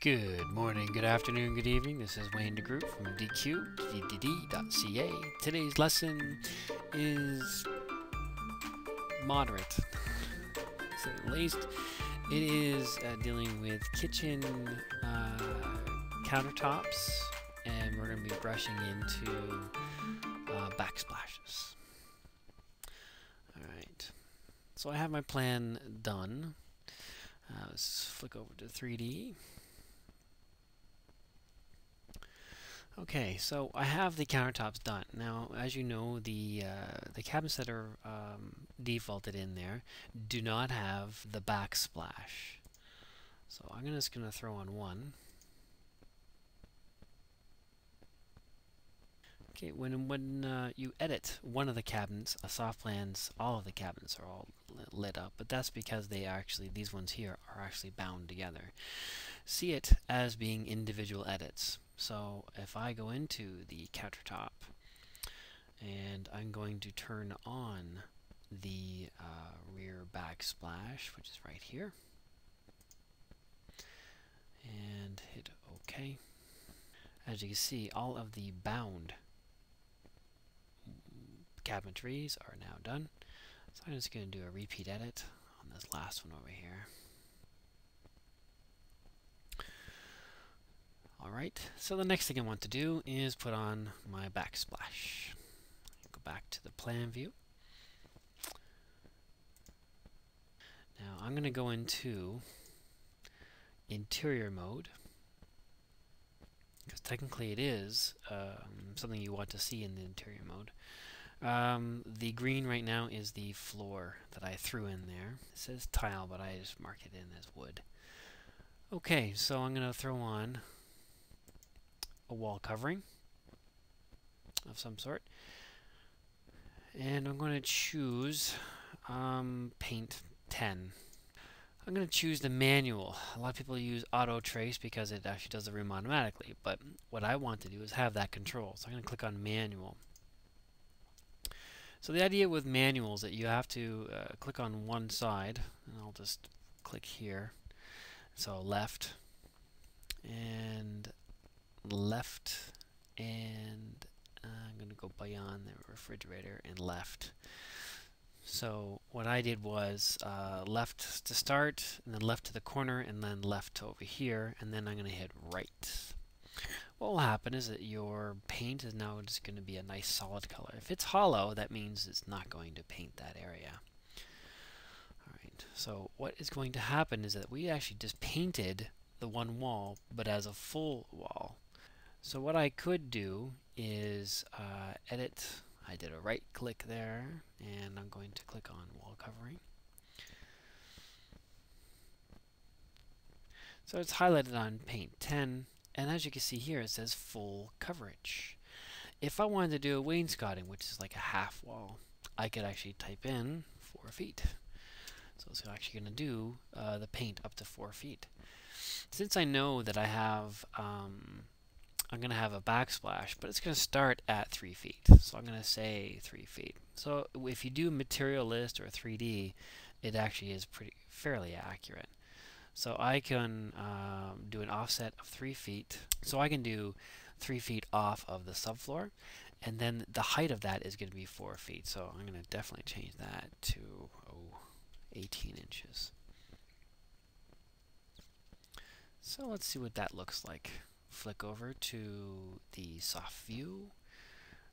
Good morning, good afternoon, good evening. This is Wayne DeGroot from dq.ca. Today's lesson is moderate, to say the least. It is dealing with kitchen countertops, and we're going to be brushing into backsplashes. Alright, so I have my plan done. Let's flick over to 3D. Okay, so I have the countertops done. Now, as you know, the cabinets that are defaulted in there do not have the backsplash. So I'm just going to throw on one. Okay, when you edit one of the cabinets, soft plans, all of the cabinets are all lit up, but that's because these ones here are actually bound together. See it as being individual edits. So if I go into the countertop and I'm going to turn on the rear backsplash, which is right here, and hit OK, as you can see, all of the bound cabinetries are now done. So I'm just going to do a repeat edit on this last one over here. Alright, so the next thing I want to do is put on my backsplash. Go back to the plan view. Now I'm going to go into interior mode, because technically it is something you want to see in the interior mode. The green right now is the floor that I threw in there. It says tile, but I just marked it in as wood. Okay, so I'm going to throw on a wall covering of some sort, and I'm going to choose paint 10. I'm going to choose the manual. A lot of people use auto trace because it actually does the room automatically, but what I want to do is have that control, so I'm going to click on manual. So the idea with manual is that you have to click on one side, and I'll just click here. So left and left, and I'm going to go beyond the refrigerator and left. So what I did was left to start, and then left to the corner, and then left to over here, and then I'm going to hit right. What will happen is that your paint is now just going to be a nice solid color. If it's hollow, that means it's not going to paint that area. Alright, so what is going to happen is that we actually just painted the one wall, but as a full wall. So what I could do is edit. I did a right click there, and I'm going to click on wall covering. So it's highlighted on paint 10, and as you can see here it says full coverage. If I wanted to do a wainscoting, which is like a half wall, I could actually type in 4 feet. So it's actually going to do the paint up to 4 feet. Since I know that I have I'm going to have a backsplash, but it's going to start at 3 feet. So I'm going to say 3 feet. So if you do material list or 3D, it actually is fairly accurate. So I can do an offset of 3 feet. So I can do 3 feet off of the subfloor, and then the height of that is going to be 4 feet. So I'm going to definitely change that to 18 inches. So let's see what that looks like. Flick over to the soft view,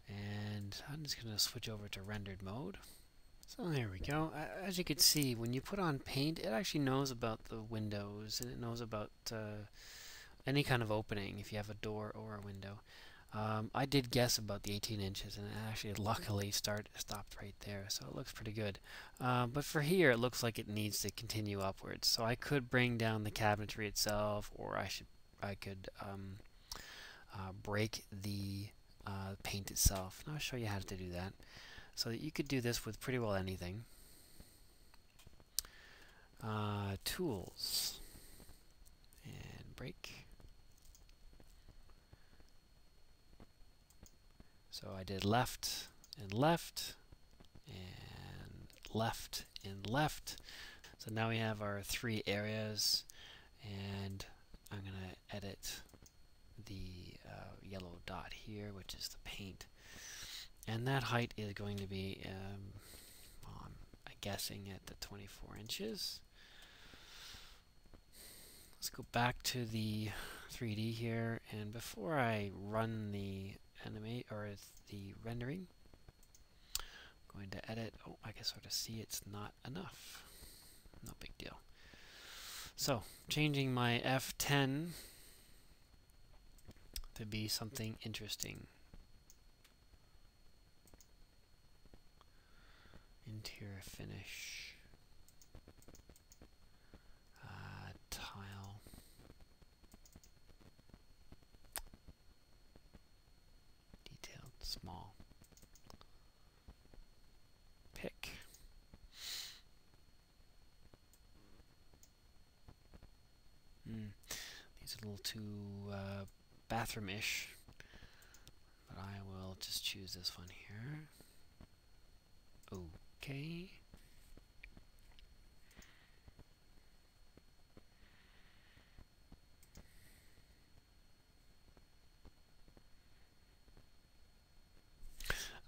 and I'm just going to switch over to rendered mode. So there we go. As you can see, when you put on paint, it actually knows about the windows, and it knows about any kind of opening if you have a door or a window. I did guess about the 18 inches, and it actually luckily stopped right there, so it looks pretty good. But for here, it looks like it needs to continue upwards. So I could bring down the cabinetry itself, or I could break the paint itself. And I'll show you how to do that. So that you could do this with pretty well anything. Tools and break. So I did left and left and left and left. So now we have our 3 areas, and I'm going to edit the yellow dot here, which is the paint. And that height is going to be, well, I'm guessing at the 24 inches. Let's go back to the 3D here, and before I run the animate or the rendering, I'm going to edit. Oh, I can sort of see it's not enough. No big deal. So, changing my F10 to be something interesting. Interior finish. Tile. Detailed, small. Pick. These are a little too bathroom-ish, but I will just choose this one here. Okay.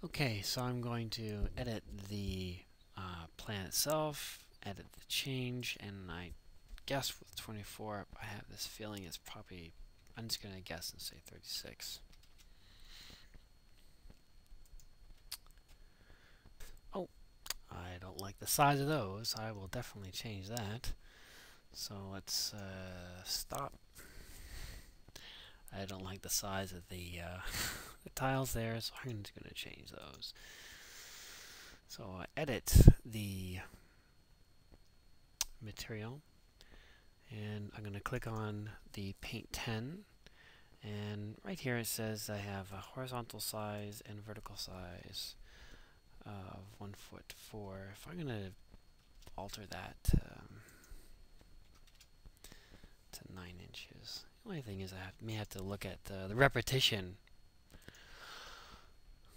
Okay, so I'm going to edit the plan itself, edit the change, and I guess with 24, I have this feeling it's probably, I'm just going to guess and say 36. Oh, I don't like the size of those. I will definitely change that. So let's stop. I don't like the size of the, the tiles there, so I'm just going to change those. So I edit the material, and I'm going to click on the Paint 10, and right here it says I have a horizontal size and vertical size of 1'4". If I'm going to alter that to 9 inches, the only thing is I may have to look at the repetition.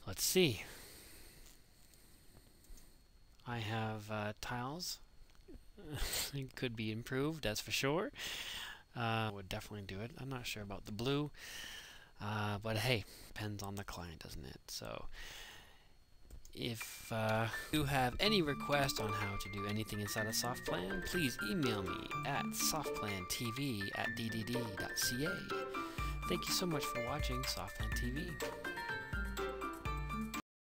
Let's see. I have tiles. It could be improved, that's for sure. Would definitely do it. I'm not sure about the blue, but hey, depends on the client, doesn't it? So, if you have any requests on how to do anything inside of softplan, please email me at softplantv@ddd.ca. Thank you so much for watching Softplan TV.